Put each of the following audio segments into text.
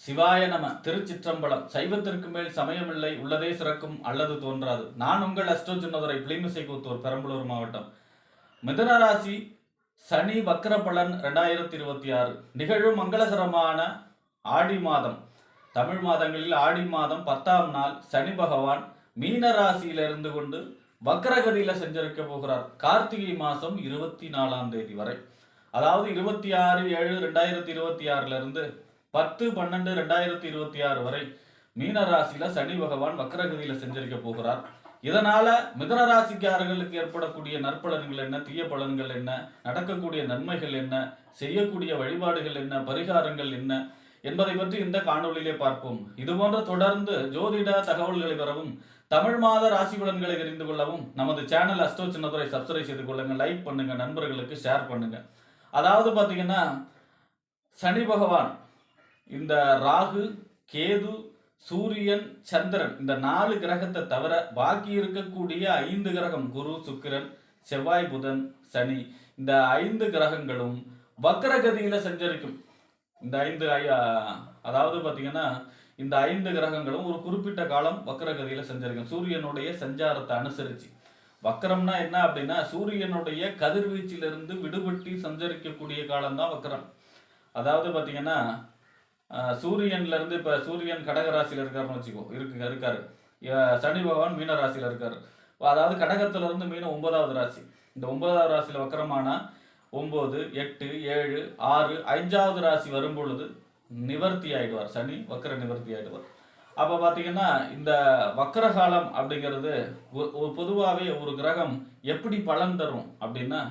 சிவாய நம. திருச்சிற்றம்பலம். சைவத்திற்கு மேல் சமயமில்லை, உள்ளதே சிறக்கும் அல்லது தோன்றாது. நான் உங்கள் அஸ்ட்ரோ சின்னதுரை, புளிமிசை கூத்தூர், பெரம்பலூர் மாவட்டம். மிதுனராசி சனி வக்ர பலன் 2026 நிகழும் மங்களகரமான ஆடி மாதம். தமிழ் மாதங்களில் ஆடி மாதம் 10ஆம் நாள் சனி பகவான் மீன ராசியில இருந்து கொண்டு வக்ரகதியில செஞ்சிருக்க போகிறார். கார்த்திகை மாசம் 24ஆம் தேதி வரை, அதாவது 26/7/2026 இருந்து 10/12/2026 வரை மீன ராசியில சனி பகவான் வக்ரகதியில செஞ்சிருக்க போகிறார். இதனால மிதுன ராசிக்காரர்களுக்கு ஏற்படக்கூடிய நற்பலன்கள் என்ன, தீய பலன்கள் என்ன, நடக்கக்கூடிய நன்மைகள் என்ன, செய்யக்கூடிய வழிபாடுகள் என்ன, பரிகாரங்கள் என்ன என்பதை பற்றி இந்த காணொலியிலே பார்ப்போம். இதுபோன்ற தொடர்ந்து ஜோதிட தகவல்களை பெறவும், தமிழ் மாத ராசி பலன்களை தெரிந்து கொள்ளவும் நமது சேனல் அஸ்ட்ரோ சின்னதுரை சப்ஸ்கிரைப் செய்து கொள்ளுங்க, லைக் பண்ணுங்க, நண்பர்களுக்கு ஷேர் பண்ணுங்க. அதாவது பாத்தீங்கன்னா, சனி பகவான் இந்த ராகு, கேது, சூரியன், சந்திரன் இந்த 4 கிரகத்தை தவிர பாக்கி இருக்கக்கூடிய 5 கிரகம், குரு, சுக்கிரன், செவ்வாய், புதன், சனி, இந்த 5 கிரகங்களும் வக்ரகதியில சஞ்சரிக்கும். இந்த 5 அதாவது பாத்தீங்கன்னா, இந்த 5 கிரகங்களும் ஒரு குறிப்பிட்ட காலம் வக்ரகதியில சஞ்சரிக்கும். சூரியனுடைய சஞ்சாரத்தை அனுசரிச்சு. வக்ரம்னா என்ன அப்படின்னா, சூரியனுடைய கதிர்வீச்சிலிருந்து விடுபட்டு சஞ்சரிக்கக்கூடிய காலம்தான் வக்ரம். அதாவது பாத்தீங்கன்னா, சூரியன்ல இருந்து இப்ப சூரியன் கடகராசியில இருக்காருன்னு வச்சுக்கோ, இருக்காரு. சனி பகவான் மீன ராசியில இருக்காரு. அதாவது கடகத்துல இருந்து மீனம் 9வது ராசி. இந்த 9வது ராசியில வக்கரமானா 9, 8, 7, 6 5வது ராசி வரும் பொழுது நிவர்த்தி ஆயிடுவார். சனி வக்கர நிவர்த்தி ஆயிடுவார். அப்ப பாத்தீங்கன்னா, இந்த வக்கர காலம் அப்படிங்கிறது பொதுவாகவே ஒரு கிரகம் எப்படி பலன் தரும் அப்படின்னா,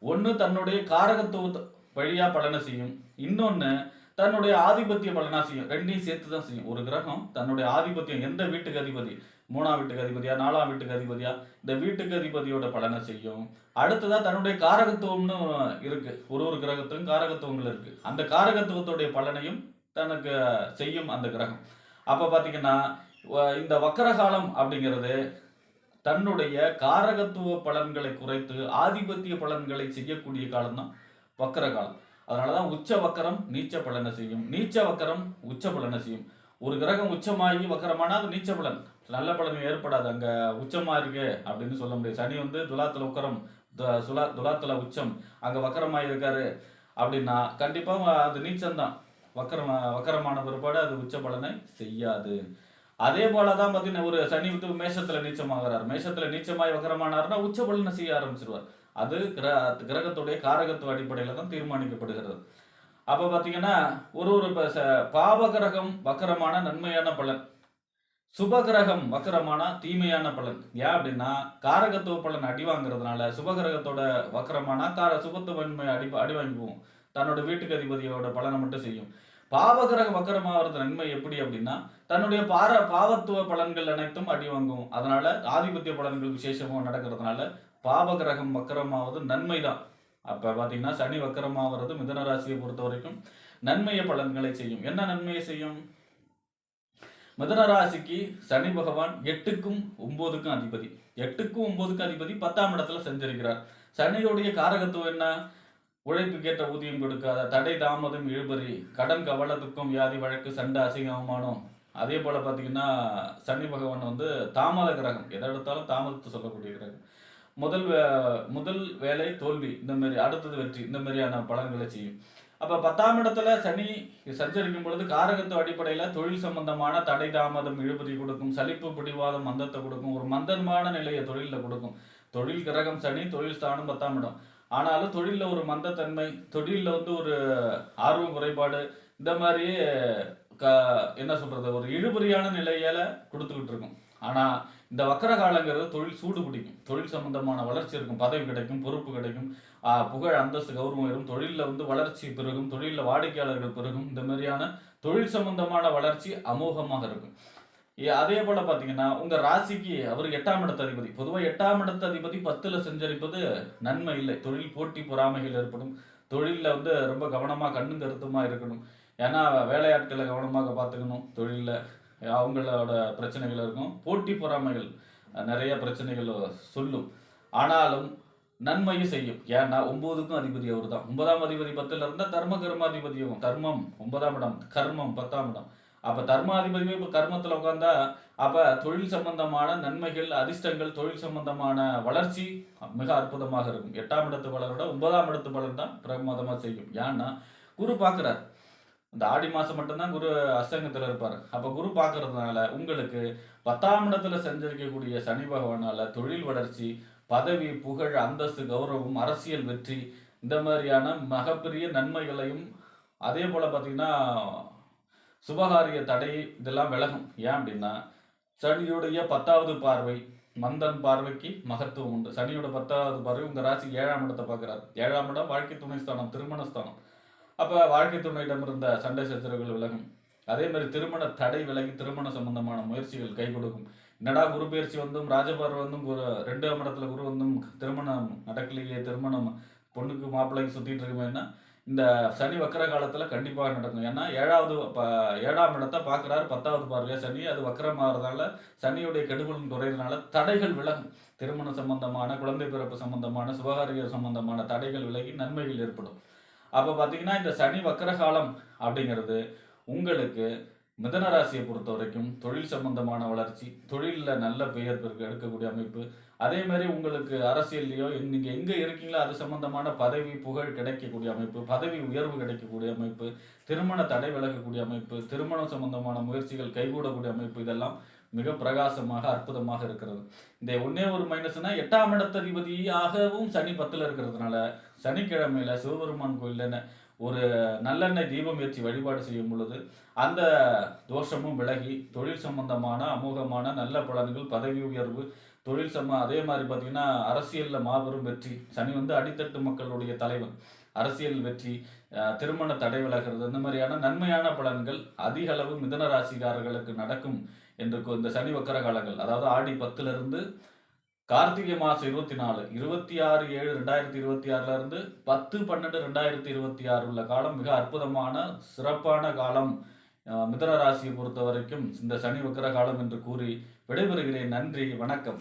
ஒண்ணு தன்னுடைய காரகத்துவ வழியா பலனை செய்யும், இன்னொன்னு தன்னுடைய ஆதிபத்திய பலனா செய்யும். ரெண்டையும் சேர்த்து தான் செய்யும். ஒரு கிரகம் தன்னுடைய ஆதிபத்தியம், எந்த வீட்டுக்கு அதிபதி, 3ஆம் வீட்டுக்கு அதிபதியா, 4ஆம் வீட்டுக்கு அதிபதியா, இந்த வீட்டுக்கு அதிபதியோட பலனை செய்யும். அடுத்ததா தன்னுடைய காரகத்துவம்னு இருக்கு. ஒரு கிரகத்துக்கும் காரகத்துவங்கள் இருக்கு. அந்த காரகத்துவத்துடைய பலனையும் தனக்கு செய்யும் அந்த கிரகம். அப்ப பாத்தீங்கன்னா, இந்த வக்கரகாலம் அப்படிங்கிறது தன்னுடைய காரகத்துவ பலன்களை குறைத்து ஆதிபத்திய பலன்களை செய்யக்கூடிய காலம் தான் வக்கர காலம். அதனாலதான் உச்ச வக்கரம் நீச்ச பலனை செய்யும், நீச்ச வக்கரம் உச்ச பலனை செய்யும். ஒரு கிரகம் உச்சமாகி வக்கரமானா அது நீச்ச பலன், நல்ல பலன் ஏற்படாது. அங்க உச்சமா இருக்கு அப்படின்னு சொல்ல முடியாது. சனி துலாத்துல உக்கரம், துலாத்துல உச்சம், அங்க வக்கரமாகி இருக்காரு அப்படின்னா கண்டிப்பா அது நீச்சம்தான். வக்கரமான பிற்பாடு அது உச்ச பலனை செய்யாது. அதே போலதான் பாத்தீங்கன்னா, ஒரு சனி மேஷத்துல நீச்சமாகிறார், மேஷத்துல நீச்சமாய் வக்கரமானார்னா உச்ச பலனை செய்ய ஆரம்பிச்சிருவார். அது கிரகத்துடைய காரகத்துவ அடிப்படையில தான் தீர்மானிக்கப்படுகிறது. அப்ப பாத்தீங்கன்னா, ஒரு பாவ கிரகம் வக்கரமான நன்மையான பலன், சுப கிரகம் வக்கரமான தீமையான பலன். ஏன் அப்படின்னா, காரகத்துவ பலன் அடி வாங்குறதுனால சுபகிரகத்தோட வக்கரமான சுபத்துவன்மை அடி வாங்கி போகும். தன்னோட வீட்டுக்கு அதிபதியோட பலனை மட்டும் செய்யும். பாவகிரக வக்கரமாகிறது நன்மை எப்படி அப்படின்னா, தன்னுடைய பாவத்துவ பலன்கள் அனைத்தும் அடி வாங்கும். அதனால ஆதிபத்திய பலன்கள் விசேஷமா நடக்கிறதுனால பாவகிரகம் வக்கரமாவது நன்மைதான். அப்ப பாத்தீங்கன்னா, சனி வக்கரமாவது மிதுன ராசியை பொறுத்த வரைக்கும் நன்மைய பலன்களை செய்யும். என்ன நன்மையை செய்யும்? மிதுன ராசிக்கு சனி பகவான் 8க்கும் 9க்கும் அதிபதி. 8க்கும் 9க்கும் அதிபதி 10ஆம் இடத்துல செஞ்சிருக்கிறார். சனியுடைய காரகத்துவம் என்ன? உழைப்புக்கேற்ற ஊதியம் கொடுக்காத, தடை தாமதம் இழுபறி, கடன் கவல துக்கம் வியாதி வழக்கு சண்டை அசிங்க அவமானம். அதே போல பாத்தீங்கன்னா, சனி பகவான் தாமத கிரகம், எதை எடுத்தாலும் தாமதத்தை சொல்லக்கூடிய கிரகம். முதல் வேலை தோல்வி, இந்த மாதிரி, அடுத்தது வெற்றி, இந்த மாதிரியான பலன்களை செய்யும். அப்ப 10ஆம் இடத்துல சனி சஞ்சரிக்கும் பொழுது காரகத்துவ அடிப்படையில தொழில் சம்பந்தமான தடை தாமதம் இழுபறி கொடுக்கும், சலிப்பு பிடிவாதம் மந்தத்தை கொடுக்கும், ஒரு மந்தமான நிலையை தொழில கொடுக்கும். தொழில் கிரகம் சனி, தொழில் ஸ்தானம் 10ஆம் இடம். ஆனாலும் தொழில ஒரு மந்தத்தன்மை, தொழில ஒரு ஆர்வம் குறைபாடு, இந்த மாதிரியே என்ன சொல்றது, ஒரு இழுபறியான நிலையில கொடுத்துக்கிட்டு இருக்கும். ஆனா இந்த வக்கர காலங்கிறது தொழில் சூடு பிடிக்கும், தொழில் சம்பந்தமான வளர்ச்சி இருக்கும், பதவி கிடைக்கும், பொறுப்பு கிடைக்கும், புகழ் அந்தஸ்து கௌரவம் வரும், தொழில வளர்ச்சி பெருகும், தொழில வாடிக்கையாளர்கள் பெருகும். இந்த மாதிரியான தொழில் சம்பந்தமான வளர்ச்சி அமோகமாக இருக்கும். அதே போல பாத்தீங்கன்னா, உங்க ராசிக்கு அவர் 8ஆம் இடத்து அதிபதி. பொதுவா 8ஆம் இடத்து அதிபதி 10ல சஞ்சரிப்பது நன்மை இல்லை. தொழில் போட்டி பொறாமைகள் ஏற்படும். தொழில ரொம்ப கவனமா கண்ணும் கருத்துமா இருக்கணும். ஏன்னா வேலையாட்களை கவனமாக பார்த்துக்கணும். தொழில அவங்களோட பிரச்சனைகள் இருக்கும், போட்டி பொறாமைகள் நிறைய பிரச்சனைகள் சொல்லும். ஆனாலும் நன்மையும் செய்யும். ஏன்னா 9க்கும் அதிபதி அவர் தான். 9ஆம் அதிபதி 10ல இருந்தா தர்ம கர்மாதிபதியும், தர்மம் 9ஆம் இடம், கர்மம் 10ஆம் இடம். அப்ப தர்மாதிபதியே இப்ப கர்மத்துல உட்கார்ந்தா, அப்ப தொழில் சம்பந்தமான நன்மைகள், அதிர்ஷ்டங்கள், தொழில் சம்பந்தமான வளர்ச்சி மிக அற்புதமாக இருக்கும். 8ஆம் இடத்து பலனோட 9ஆம் இடத்து பலன் தான் பிரமாதமா செய்யும். ஏன்னா, குரு பார்க்கிறார். இந்த ஆடி மாசம் மட்டும்தான் குரு அஸ்தங்கத்துல இருப்பாரு. அப்ப குரு பார்க்கறதுனால உங்களுக்கு 10ஆம் இடத்துல சஞ்சரிக்கக்கூடிய சனி பகவானால தொழில் வளர்ச்சி, பதவி, புகழ், அந்தஸ்து, கௌரவம், அரசியல் வெற்றி இந்த மாதிரியான மிகப்பெரிய நன்மைகளையும் அதே போல பார்த்தீங்கன்னா, சுபகாரிய தடை இதெல்லாம் விலகும். ஏன் அப்படின்னா, சனியுடைய 10வது பார்வை, மந்தன் பார்வைக்கு மகத்துவம் உண்டு. சனியோட 10வது பார்வை உங்க ராசிக்கு 7ஆம் இடத்தை பார்க்கிறார். 7ஆம் இடம் வாழ்க்கை துணை ஸ்தானம், திருமண ஸ்தானம். அப்ப வாழ்க்கை துணையிடம் இருந்த சண்டை சச்சரவுகள் விலகும். அதே மாதிரி திருமண தடை விலகி திருமண சம்பந்தமான முயற்சிகள் கை கொடுக்கும். என்னடா குரு பயிற்சி வந்தும் ராஜபார்வை வந்தும் 2ஆம் இடத்துல குரு வந்தும் திருமணம் நடக்கலையே, திருமணம் பொண்ணுக்கு மாப்பிள்ளைக்கு சுத்திட்டு இருக்குமேன்னா, இந்த சனி வக்கர காலத்துல கண்டிப்பாக நடக்கும். ஏன்னா 7ஆம் இடத்தை பார்க்கிறார் 10வது பார்வையா சனி. அது வக்கரமாகறதால சனியுடைய கெடுபலன் குறையிறதுனால தடைகள் விலகும். திருமண சம்பந்தமான, குழந்தை பிறப்பு சம்பந்தமான, சுபகாரிய சம்பந்தமான தடைகள் விலகி நன்மைகள் ஏற்படும். அப்ப பார்த்தீங்கன்னா, இந்த சனி வக்கர காலம் அப்படிங்கிறது உங்களுக்கு மிதன ராசியை பொறுத்த வரைக்கும் தொழில் சம்பந்தமான வளர்ச்சி, தொழில்ல நல்ல பெயர் எடுக்கக்கூடிய அமைப்பு, அதே மாதிரி உங்களுக்கு அரசியல்லையோ நீங்க எங்க இருக்கீங்களோ அது சம்பந்தமான பதவி, புகழ் கிடைக்கக்கூடிய அமைப்பு, பதவி உயர்வு கிடைக்கக்கூடிய அமைப்பு, திருமண தடை விலகக்கூடிய அமைப்பு, திருமணம் சம்பந்தமான முயற்சிகள் கைகூடக்கூடிய அமைப்பு இதெல்லாம் மிக பிரகாசமாக அற்புதமாக இருக்கிறது. இந்த ஒன்னே ஒரு மைனஸ்னா 8ஆம் இடத்ததிபதியாகவும் சனி 10ல இருக்கிறதுனால சனிக்கிழமையில சிவபெருமான் கோயில்ல ஒரு நல்லெண்ணெய் தீபம் ஏற்றி வழிபாடு செய்யும் பொழுது அந்த தோஷமும் விலகி தொழில் சம்பந்தமான அமோகமான நல்ல பலன்கள், பதவி உயர்வு, அதே மாதிரி பார்த்தீங்கன்னா அரசியல்ல மாபெரும் வெற்றி. சனி வந்து அடித்தட்டு மக்களுடைய தலைவன். அரசியல் வெற்றி, திருமண தடை விலகிறது இந்த மாதிரியான நன்மையான பலன்கள் அதிக அளவு மிதன ராசிக்காரர்களுக்கு நடக்கும் என்று இந்த சனி வக்கர காலங்கள், அதாவது ஆடி 10ல இருந்து கார்த்திகை மாசம் 24, 26/7/2026ல இருந்து 10/12/2026 உள்ள காலம் மிக அற்புதமான சிறப்பான காலம். மிதுன ராசியை பொறுத்த வரைக்கும் இந்த சனி வக்கர காலம் என்று கூறி விடைபெறுகிறேன். நன்றி, வணக்கம்.